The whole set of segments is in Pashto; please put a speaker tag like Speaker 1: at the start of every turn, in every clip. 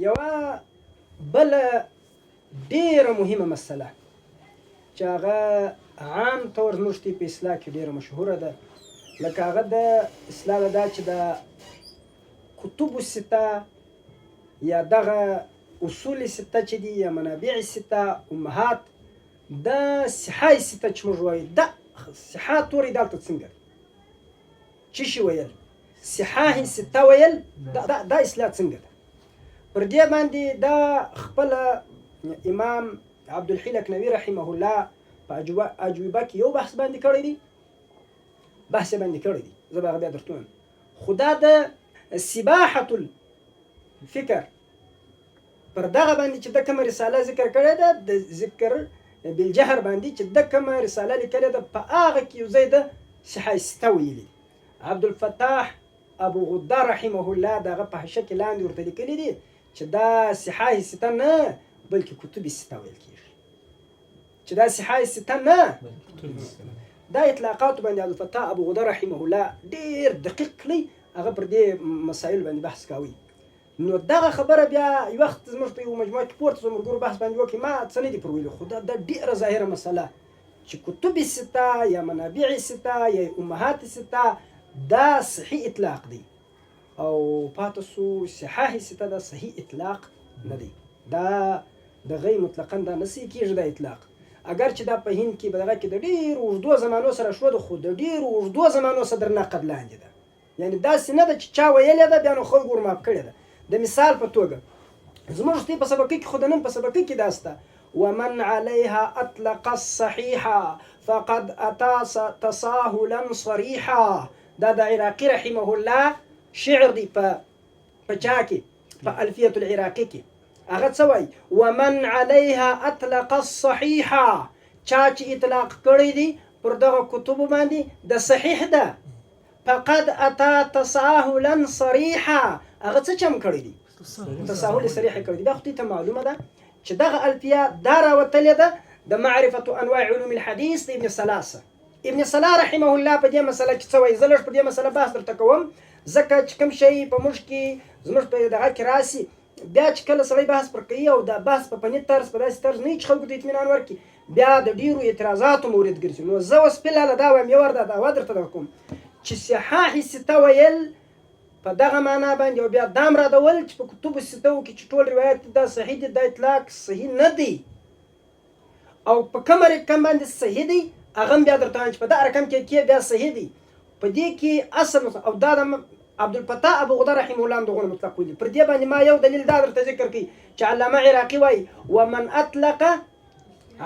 Speaker 1: یوه بله ډیره مهمه مسله چې هغه عام طور زموږ په اصلاح کې ډیره مشهوره ده، لکه هغه د اصلاح ده چې د کتب السته یا دغه اصول سته چې دي یا منابع سته امهات د صحه سته چې موږ وایو د صحه تورې دلته څنګه چې شي ویل صحه سته ویل دا اصلاح څنګه ده. پر دې باندې دا خپل امام عبدالحی لکنوي رحمه الله په اجوبه کې یو بحث باندې کړی دی، بحث باندې کړی دی، زه به هغه بیا درته وایم. خو دا د سباحة الفکر پر دغه باندې چې د کومه رساله ذکر کړې ده د ذکر بالجهر باندې چې د کومه رساله لیکلې ده په هغه کې یو ځای د صحه سته ویلي. عبدالفتاح ابو غده رحمه الله دغه په حاشیه کې لاندې ورته لیکلي دي چې دا صحه سته نه بلکې کتب سته ویل کېږي، چې دا صحه سته نه دا اطلاقات باندې عبدالفتاح ابو غده رحمه الله ډېر دقیق کړی، هغه پر دې مسایل باندې بحث کوي. نو دغه خبره بیا یو وخت زموږ په یو مجموعه کې پورته شو، ملګرو بحث باندې وکړي، ما څه نه دي پر ویلي، خو دا ډېره ظاهره مسله چې کتب سته یا منابع سته یا امهات سته دا صحیح اطلاق دی او پاتې سو صحاح سته دا صحیح اطلاق نه دی، دا دغه مطلقاً دا نسی کېږي دا اطلاق. اگر چې دا په هند کې بدغه کې د ډېرو اوږدو زمانو سره شو ده، خو د ډېرو اوږدو زمانو سره در نقد لاندې ده، یعنی داسې نه ده چې چا ویلې ده بیا نو خلکو ورماپ کړې ده. د مثال په توګه زموږ په سبقي کې خو د نن په سبقي کې دا سته ومن عليها اطلق الصحيحه فقد اتى تساهلا صريحا، دا د عراقي رحمه الله شعر دی په چا کې په الفیة العراقي کې. هغه څه وایي ومن عليها اطلق الصحيحه، چا چې اطلاق کړی دی پر دغه کتبو باندې د صحیح ده فقد اتى تساهلا صريحا، هغه څه چم کړی دی تساهل صریح کړی دی. بیا خو ته معلومه ده چې دغه الفیه دا راوتلې ده د معرفة انواع علوم الحديث د ابن سلاسه. ابن صلاح رحمه الله په دې مسله کې څه وایي، زه لږ په دې مسله بحث درته کوم ځکه چې کوم شی په موږ کې زموږ په دغه کې راسي بیا چې کله سړی بحث پر کوي او دا بحث په فني طرز په داسې طرز نه چې خلکو ته اطمینان ورکړي بیا د ډیرو اعتراضاتو مورد ګرځي. نو زه اوس فلحال دا وایم یو ور دا درته کوم چې صحاح سته ویل په دغه معنا باندې او بیا دام را ډول چې په کتب ستو کې چې ټول روایت دا صحیح دي، دا اطلاق صحیح نه دی او په کوم رقم باندې صحیح دی هغه بیا درته چې په دا رقم کې بیا صحیح دی. په دې کې اصل او دا د عبدالفتاح ابو غده رحمه الله دغه مطلق ویلي. پر دې باندې ما یو دلیل دا درته ذکر کړي چې علامه عراقي وایي ومن اطلق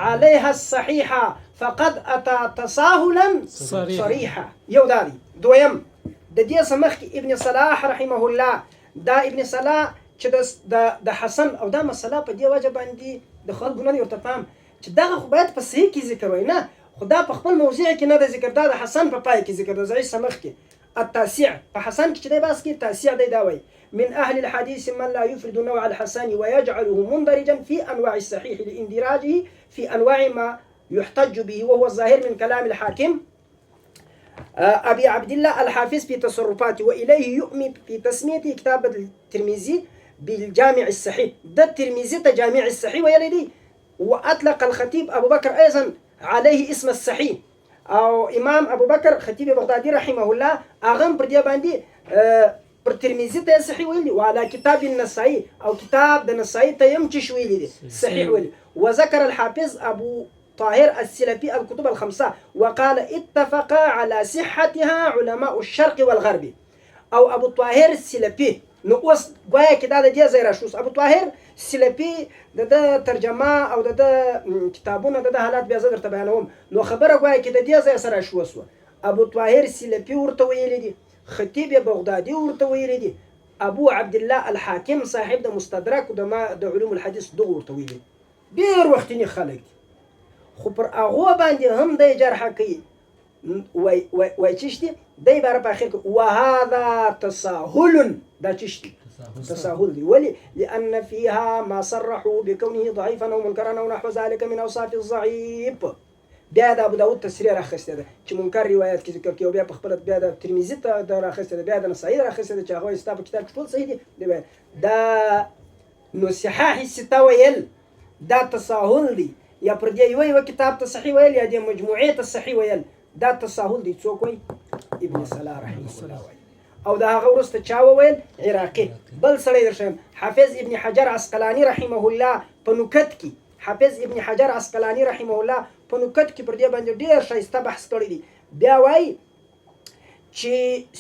Speaker 1: عليها الصحيحه فقد اتى تساهلا صريحا. یو دا دی. دویم د دې سمخ کې ابن صلاح رحمه الله دا ابن صلاح چې د حسن او دا مسله په دې وجه باندې د خلکو نه ورته فهم چې دغه خو باید په صحیح کې ذکر وای نه، خدا په خپل موضوع کې نه د ذکر، دا د حسن په پای کې ذکر د ضعیف سمخ کې التاسع په حسن کې چې دی بس کې تاسع دی دا وای من اهل الحديث من لا يفرد نوع الحسن ويجعله مندرجا في انواع الصحيح لاندراجه في انواع ما يحتج به وهو الظاهر من كلام الحاكم أبي عبد الله الحافظ في تصرفاته وإليه يؤمن في تسميته كتاب الترمذي بالجامع الصحيح. ده الترمذي جامع الصحيح ويلدي. وأطلق الخطيب أبو بكر أيضا عليه اسم الصحيح، أو إمام أبو بكر خطيب بغدادي رحمه الله أغم برديا باندي پر ترمذي ته صحيح ويلي، وعلى كتاب النسائي أو كتاب النسائي تيمشي ويلي صحيح ويلي. وذكر الحافظ أبو طاهر السلفي الكتب الخمسة وقال اتفق على صحتها علماء الشرق والغرب. او ابو طاهر السلفي نو اوس ګویا کې دا د دې ځای راشوس ابو طاهر السلفي د ترجمه او د کتابونو د حالات بیا زه درته بیانوم. نو خبره ګویا کې د دې ځای سره شوسو ابو طاهر السلفي ورته ویل دي، خطیب بغدادي ورته ویل دي، ابو عبد الله الحاکم صاحب د مستدرک د علوم الحديث دغه ورته ویل دي. ډیر وختنی خلک خو پر هغه باندې هم د جرح کوي وای چشتي دی بار په اخر کې وهذا تساهل، دا چشتي تساهل دی. ولي لان فيها ما صرحوا بكونه ضعيفا او منكرا او نحو ذلك من اوصاف الضعيف. بیا د ابو داود تفسیر راخسته ده چې منکر روایت کې ذکر کوي، بیا په خپل بیا د ترمذی ته راخسته ده، بیا د نسائی راخسته ده چې هغه استا په کتاب ټول صحیح دي. دا نو صحاح السته ویل دا تساهل دی، یا پر دې یو کتاب ته صحیح ویل یا د مجموعې ته صحیح ویل دا تساهل دی. څوک وایي؟ ابن صلاح رحمه الله وایي. او د هغه وروسته چا وویل؟ عراقي. بل سړی درښیم حافظ ابن حجر عسقلاني رحمه الله په نکت کې، حافظ ابن حجر عسقلاني رحمه الله په نکت کې پر دې باندې ډېر ښایسته بحث کړی دی. بیا وایي چې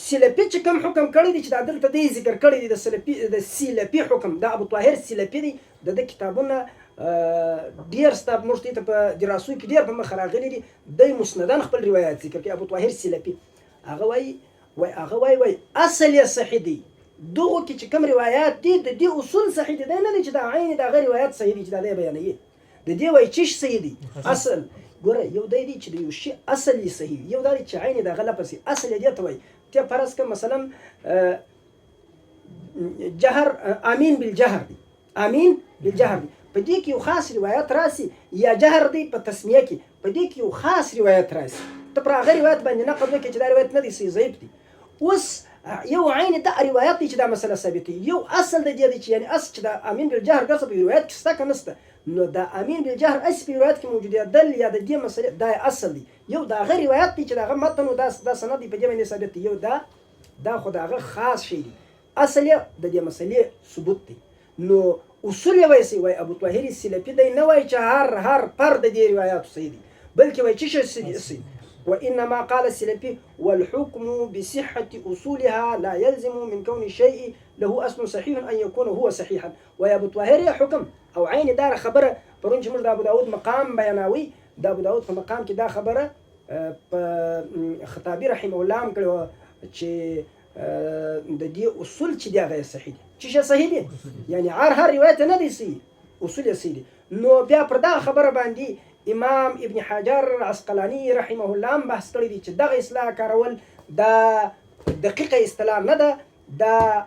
Speaker 1: سلفي چې کوم حکم کړی دی چې دا دلته دی ذکر کړی دی د سلفي حکم، د ابو طاهر سلفي دی، د کتابونه ډېر ستا موږ ته په دراسو کې ډېر په مخ راغلي دي. دی مسندن خپل روایات ذکر کوي ابو طاهر سلفي. هغه وایي اصل یې صحیح دی، دغو کې چې کوم روایات دي د دې اصول صحیح دي، نه دی چې دا عین د هغه روایت صحیح دي چې دا دی بیانوي. د دې وایي چې صحیح دي اصل. ګوره یو دی چې د یو شي اصل یې صحیح، یو دا دی چې عین د هغه لپس اصل یې دې ته وایي. ته فرض کړه مثلا جهر امین بالجهر دی، امین بالجهر دی، په دې کې یو خاص روایت راسي، یا جهر دی په تسمیه کې په دې کې یو خاص روایت راسي، ته پر هغه روایت باندې نقد وکړې چې دا روایت نه دی صحیح، ضعیف دی. اوس یو عین دا روایت دی چې دا مسله ثابته، یو اصل د دې دی چې یعنی اصل چې دا امین بالجهر ګرځي په روایت کې ستا نشته، نو دا امین بالجهر اصل په روایت کې موجود دی، دل یا د دې مسله دا اصل دی. یو دا غیر روایت دی چې دا متن او دا سند په دې باندې ثابت دی، یو دا خو دا غیر خاص شی دی، اصل یې د دې مسلې ثبوت دی. نو اصول یې وایي ابو طاهر سلفي دی، نه وایي چې هر فرد د دې روایت صحیح دی، بلکې وایي چې صحیح. وإنما قال السلفي والحكم بصحة أصولها لا يلزم من كون الشيء له أصل صحيح أن يكون هو صحيحا. ويا أبو طاهر حكم أو عين دار خبره برونج مر أبو داود مقام بياناوي، دا أبو داود في مقام كده خبره خطابي رحمه الله مكلو چې د دې اصول چې دی هغه صحیح دي، چې صحیح دي یعنی هر روایت نه دي صحیح، اصول یې صحیح دي. نو بیا پر دا خبره باندې امام ابن حجر عسقلاني رحمه الله بحث کړی دی چې دغه اصطلاح کارول دا دقیقه اصطلاح نه ده، دا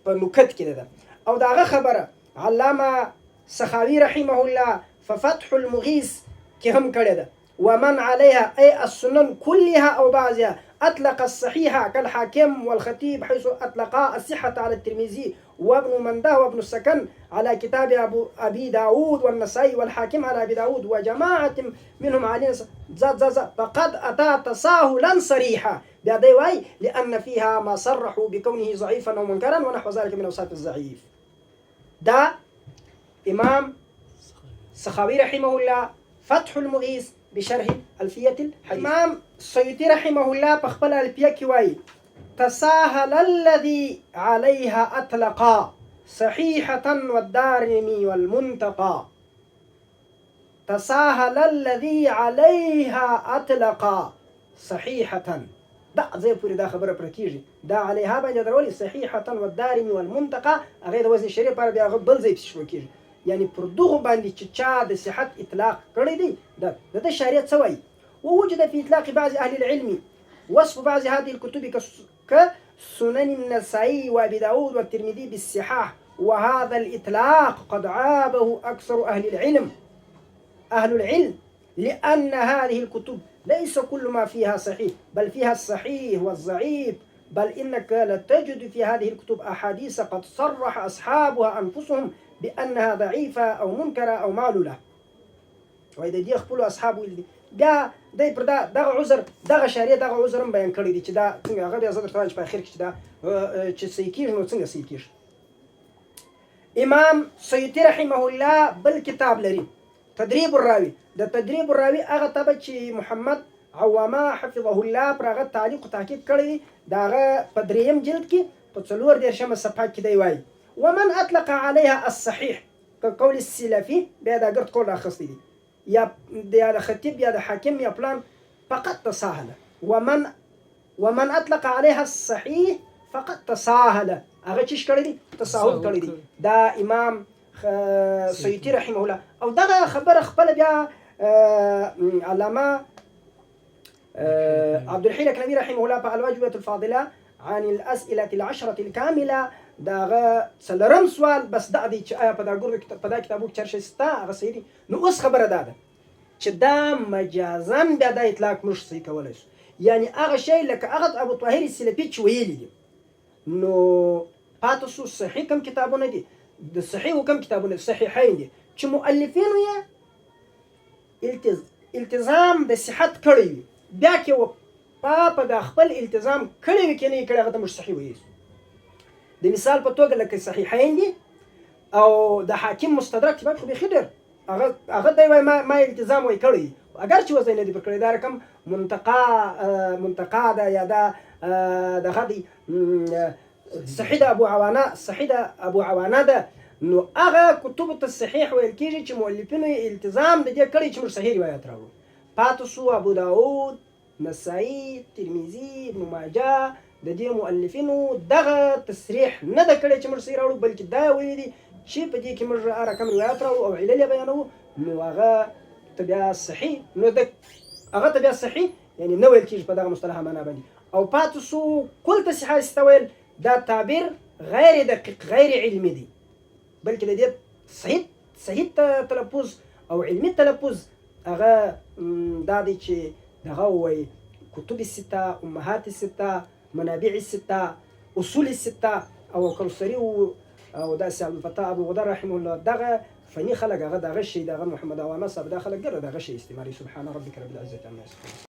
Speaker 1: په نکت کې ده. او دغه خبره علامه سخاوي رحمه الله ففتح المغيث کې هم کړی ده. ومن عليها أي السنن كلها أو بعضها أطلق الصحيحة كالحاكم والخطيب، حيث أطلقا الصحة على الترمذي وابن منده وابن السكن على كتاب أبي داود والنسائي، والحاكم على أبي داود وجماعة منهم علينا فقد أتى تساهلا صريحا بأدواي لأن فيها ما صرحوا بكونه ضعيفا أو منكرا ونحو ذلك من أوصاف الضعيف. دا إمام سخاوي رحمه الله فتح المغيث بشرح ألفية الحديث. إمام السيوطي رحمه الله بخبل ألفية كواي تساهل الذي عليها أطلقا صحيحة والدارمي والمنتقى، تساهل الذي عليها أطلقا صحيحة، دا زي پوری دا خبره پر کیږي، دا عليها باندې درولي صحيحة والدارمي والمنتقى، هغه د وزن شریف پر بیا بل ځای شروع کیږي، یعنی پر دغه باندې چې چا د صحت اطلاق کړی دی د شریعت سوی. ووجد في اطلاق بعض اهل العلم وصف بعض هذه الكتب كسنن النسائي وابي داود والترمذي بالصحاح، وهذا الاطلاق قد عابه اكثر اهل العلم لان هذه الكتب ليس كل ما فيها صحيح، بل فيها الصحيح والضعيف، بل انك لتجد في هذه الكتب احاديث قد صرح اصحابها انفسهم بأنها ضعيفة أو منكرة أو معلولة. وإذا دي خپل أصحاب ویل دي بیا دای پر دغه عذر دغه شریعت دغه عذر هم بیان کړی دی چې دا څنګه هغه بیا زړه ترانش په اخر کې چې دا چې صحیح کیږي نو څنګه صحیح کیږي. امام سیوطي رحمه الله بل کتاب لري تدریب الراوی. د تدریب الراوی هغه تبع چې محمد عوامه حفظه الله پر هغه تعلیق او تحقیق کړی داغه په دریم جلد کې په 4 صفحه کې دی وایي ومن أطلق عليها الصحيح كقول السلفي بهذا قرط قول أخصدي يا ده خطيب يا ده حاكم يا فلان فقد تساهل. ومن أطلق عليها الصحيح فقد تساهل، أغتشش كردي تساهل كردي. دا إمام سيوطي رحمه الله أو ده خبر خبر بيا علامة عبد الحي الكلامي رحمه الله على الواجبات الفاضلة عن الأسئلة العشرة الكاملة داغه څلرم سوال بس دا دی چې آیا په دا ګور په دا کتابو کې چرشه ستا هغه صحیح دی. نو اوس خبره ده چې دا مجازن بیا د اطلاق موږ صحیح کولی شو، یعنی هغه شی لکه هغه ابو طاهر سلفي چې ویلي دي نو پاتې شو صحیح کوم کتابونه دي د صحیح کوم کتابونه صحیحین دي چې مؤلفینو یې التزام د صحت کړی وي، بیا کې په د خپل التزام کړی وي کې نه کړی هغه ته موږ صحیح وایو. د مثال په توګه لکه صحیحین دي او د حاکم مستدرک باید خو بېخي ډېر هغه دی وایي ما التزام وایي کړی اگر چې وځای نه دی پر کړی، دا رقم منتقا ده یا دا دغه دی صحیح د ابو عوانه ده. نو هغه کتب ته صحیح ویل کېږي چې مؤلفینو یې التزام د دې کړی چې موږ صحیح روایت راوړو. پاتې سو ابو داود، نسائی، ترمذي، ابن ماجه د دې مؤلفینو دغه تصریح نه ده کړی چې موږ صحیح راوړو، بلکې دا ویلي دي چې په دې کې موږ هر رقم روایت راوړو او علل یې بیانوو. نو هغه ته بیا صحیح هغه ته بیا صحیح یعنی نه ویل کېږي په دغه مصطلح معنا باندې. او پاتې سو کل ته صحه استویل دا تعبیر غیر دقیق غیر علمي دی، بلکې د دې صحیح تلفظ او علمي تلفظ هغه دا دی چې دغه وایي کتب السته، امهات السته، منابع السته، اصول السته او کوثري او داسې عبدالفتاح ابو غدر رحمه الله دغه فني خلک هغه دغه شی دغه محمد عوامه صاحب دا خلک ګره دغه شی استعمالي. سبحان ربک رب العزة عما یصفون.